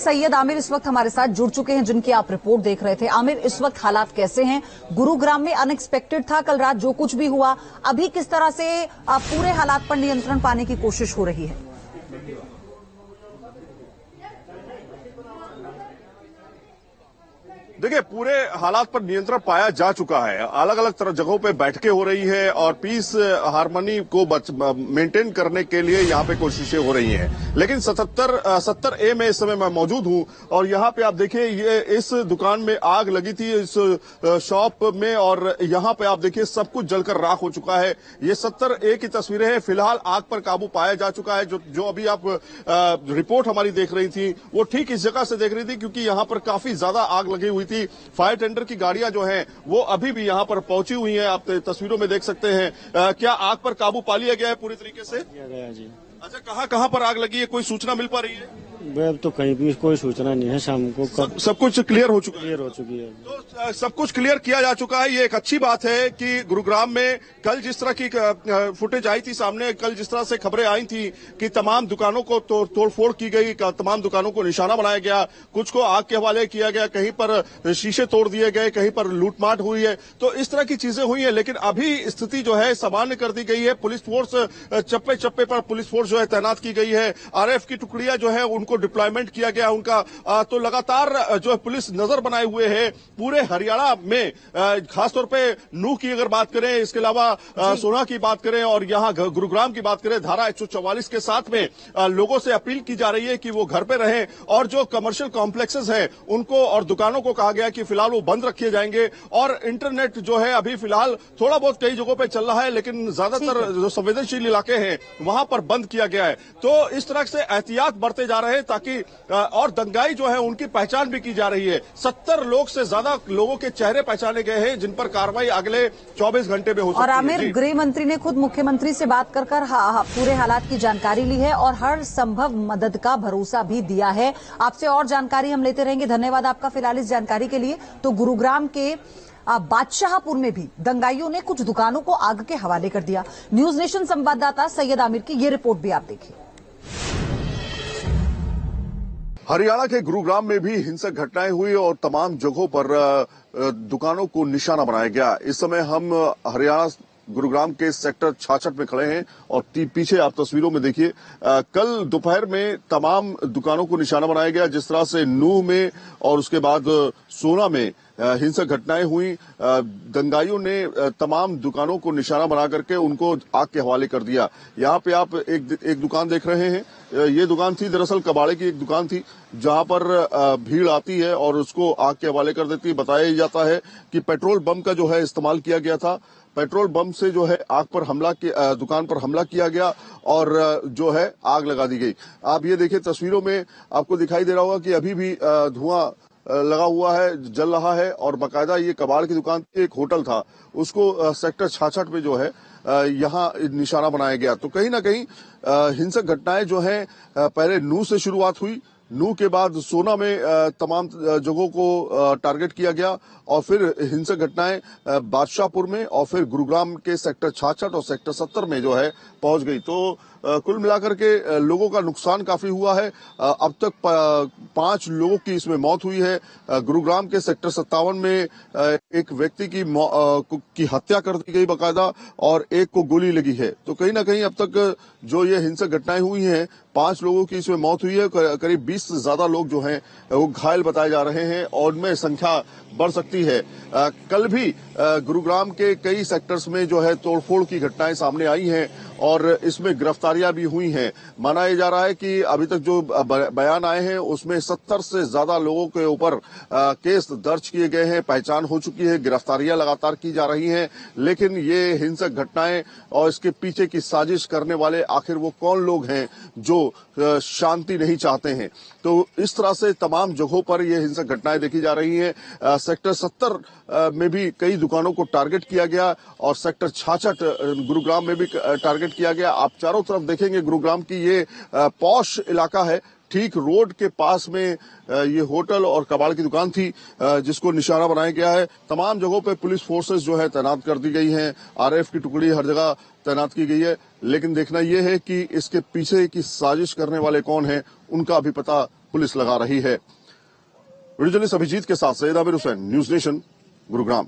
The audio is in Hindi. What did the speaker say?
सैयद आमिर इस वक्त हमारे साथ जुड़ चुके हैं, जिनकी आप रिपोर्ट देख रहे थे। आमिर, इस वक्त हालात कैसे हैं? गुरुग्राम में अनएक्सपेक्टेड था कल रात जो कुछ भी हुआ, अभी किस तरह से पूरे हालात पर नियंत्रण पाने की कोशिश हो रही है? देखिए, पूरे हालात पर नियंत्रण पाया जा चुका है। अलग अलग तरह जगहों पे बैठकें हो रही है और पीस हार्मनी को मेंटेन करने के लिए यहाँ पे कोशिशें हो रही हैं। लेकिन 70A में इस समय मैं मौजूद हूँ और यहाँ पे आप देखिए, ये इस दुकान में आग लगी थी, इस शॉप में, और यहाँ पे आप देखिए सब कुछ जलकर राख हो चुका है। ये 70A की तस्वीरें हैं। फिलहाल आग पर काबू पाया जा चुका है। जो अभी आप रिपोर्ट हमारी देख रही थी, वो ठीक इस जगह से देख रही थी, क्योंकि यहाँ पर काफी ज्यादा आग लगी हुई थी। फायर टेंडर की गाड़ियां जो हैं वो अभी भी यहां पर पहुंची हुई हैं। आप तस्वीरों में देख सकते हैं। क्या आग पर काबू पा लिया गया है पूरी तरीके से? किया गया जी। अच्छा, कहां पर आग लगी है, कोई सूचना मिल पा रही है? अब तो कहीं भी कोई सूचना नहीं है। शाम को सब कुछ क्लियर हो चुका है? क्लियर हो चुकी है। तो सब कुछ क्लियर किया जा चुका है। ये एक अच्छी बात है कि गुरुग्राम में कल जिस तरह की फुटेज आई थी सामने, कल जिस तरह से खबरें आई थी कि तमाम दुकानों को तोड़फोड़ की गई, तमाम दुकानों को निशाना बनाया गया, कुछ को आग के हवाले किया गया, कहीं पर शीशे तोड़ दिए गए, कहीं पर लूटमाट हुई है, तो इस तरह की चीजें हुई है। लेकिन अभी स्थिति जो है सामान्य कर दी गई है। पुलिस फोर्स चप्पे चप्पे पर पुलिस फोर्स जो है तैनात की गई है। आरएफ की टुकड़ियां जो है उनको डिप्लॉयमेंट किया गया उनका। तो लगातार जो है पुलिस नजर बनाए हुए है पूरे हरियाणा में। खासतौर पे नूह की अगर बात करें, इसके अलावा सोना की बात करें और यहाँ गुरुग्राम की बात करें, धारा 144 के साथ में लोगों से अपील की जा रही है कि वो घर पे रहें, और जो कमर्शियल कॉम्प्लेक्सेस हैं उनको और दुकानों को कहा गया कि फिलहाल वो बंद रखे जाएंगे। और इंटरनेट जो है अभी फिलहाल थोड़ा बहुत कई जगहों पे चल रहा है, लेकिन ज्यादातर जो संवेदनशील इलाके हैं वहां पर बंद किया गया है। तो इस तरह से एहतियात बरते जा रहे हैं, ताकि और दंगाई जो है उनकी पहचान भी की जा रही है। 70 लोग से ज्यादा लोगों के चेहरे पहचाने गए हैं, जिन पर कार्रवाई अगले 24 घंटे में हो सकती है। और आमिर, गृह मंत्री ने खुद मुख्यमंत्री से बात कर पूरे हालात की जानकारी ली है और हर संभव मदद का भरोसा भी दिया है। आपसे और जानकारी हम लेते रहेंगे। धन्यवाद आपका फिलहाल इस जानकारी के लिए। तो गुरुग्राम के बादशाहपुर में भी दंगाइयों ने कुछ दुकानों को आग के हवाले कर दिया। न्यूज नेशन संवाददाता सैयद आमिर की ये रिपोर्ट भी आप देखिए। हरियाणा के गुरुग्राम में भी हिंसक घटनाएं हुई और तमाम जगहों पर दुकानों को निशाना बनाया गया। इस समय हम हरियाणा गुरुग्राम के सेक्टर 66 में खड़े हैं और पीछे आप तस्वीरों में देखिए, कल दोपहर में तमाम दुकानों को निशाना बनाया गया। जिस तरह से नूह में और उसके बाद सोना में हिंसक घटनाएं हुई, दंगाइयों ने तमाम दुकानों को निशाना बना करके उनको आग के हवाले कर दिया। यहाँ पे आप एक दुकान देख रहे हैं। ये दुकान थी दरअसल कबाड़े की एक दुकान थी, जहां पर भीड़ आती है और उसको आग के हवाले कर देती है। बताया जाता है कि पेट्रोल बम का जो है इस्तेमाल किया गया था। पेट्रोल बम से जो है आग पर दुकान पर हमला किया गया और जो है आग लगा दी गई। आप ये देखिए, तस्वीरों में आपको दिखाई दे रहा होगा कि अभी भी धुआं लगा हुआ है, जल रहा है। और बाकायदा ये कबाड़ की दुकान, एक होटल था, उसको सेक्टर 66 में जो है यहाँ निशाना बनाया गया। तो कहीं ना कहीं हिंसक घटनाएं जो हैं पहले नूह से शुरुआत हुई, नूह के बाद सोना में तमाम जगहों को टारगेट किया गया और फिर हिंसक घटनाएं बादशाहपुर में और फिर गुरुग्राम के सेक्टर 66 और सेक्टर 70 में जो है पहुंच गई। तो कुल मिलाकर के लोगों का नुकसान काफी हुआ है। अब तक 5 लोगों की इसमें मौत हुई है। गुरुग्राम के सेक्टर 57 में एक व्यक्ति की हत्या कर दी गई बाकायदा और एक को गोली लगी है। तो कहीं ना कहीं अब तक जो ये हिंसक घटनाएं हुई हैं, 5 लोगों की इसमें मौत हुई है। करीब 20 से ज्यादा लोग जो हैं वो घायल बताए जा रहे हैं और उनमें संख्या बढ़ सकती है। कल भी गुरुग्राम के कई सेक्टर्स में जो है तोड़फोड़ की घटनाएं सामने आई हैं और इसमें गिरफ्तारियां भी हुई हैं। माना यह जा रहा है कि अभी तक जो बयान आए हैं उसमें 70 से ज्यादा लोगों के ऊपर केस दर्ज किए गए हैं, पहचान हो चुकी है, गिरफ्तारियां लगातार की जा रही हैं। लेकिन ये हिंसक घटनाएं और इसके पीछे की साजिश करने वाले आखिर वो कौन लोग हैं जो शांति नहीं चाहते हैं। तो इस तरह से तमाम जगहों पर ये हिंसक घटनाएं देखी जा रही हैं। सेक्टर 70 में भी कई दुकानों को टारगेट किया गया और सेक्टर 66 गुरुग्राम में भी टारगेट किया गया। आप चारों तरफ देखेंगे गुरुग्राम की ये पॉश इलाका है। ठीक रोड के पास में ये होटल और कबाड़ की दुकान थी जिसको निशाना बनाया गया है। तमाम जगहों पे पुलिस फोर्सेस जो है तैनात कर दी गई हैं, आरएफ की टुकड़ी हर जगह तैनात की गई है। लेकिन देखना यह है कि इसके पीछे की साजिश करने वाले कौन हैं, उनका अभी पता पुलिस लगा रही है। वीडियो जर्नलिस्ट अभिजीत के साथ सैयद आबिर हुसैन, न्यूज नेशन, गुरुग्राम।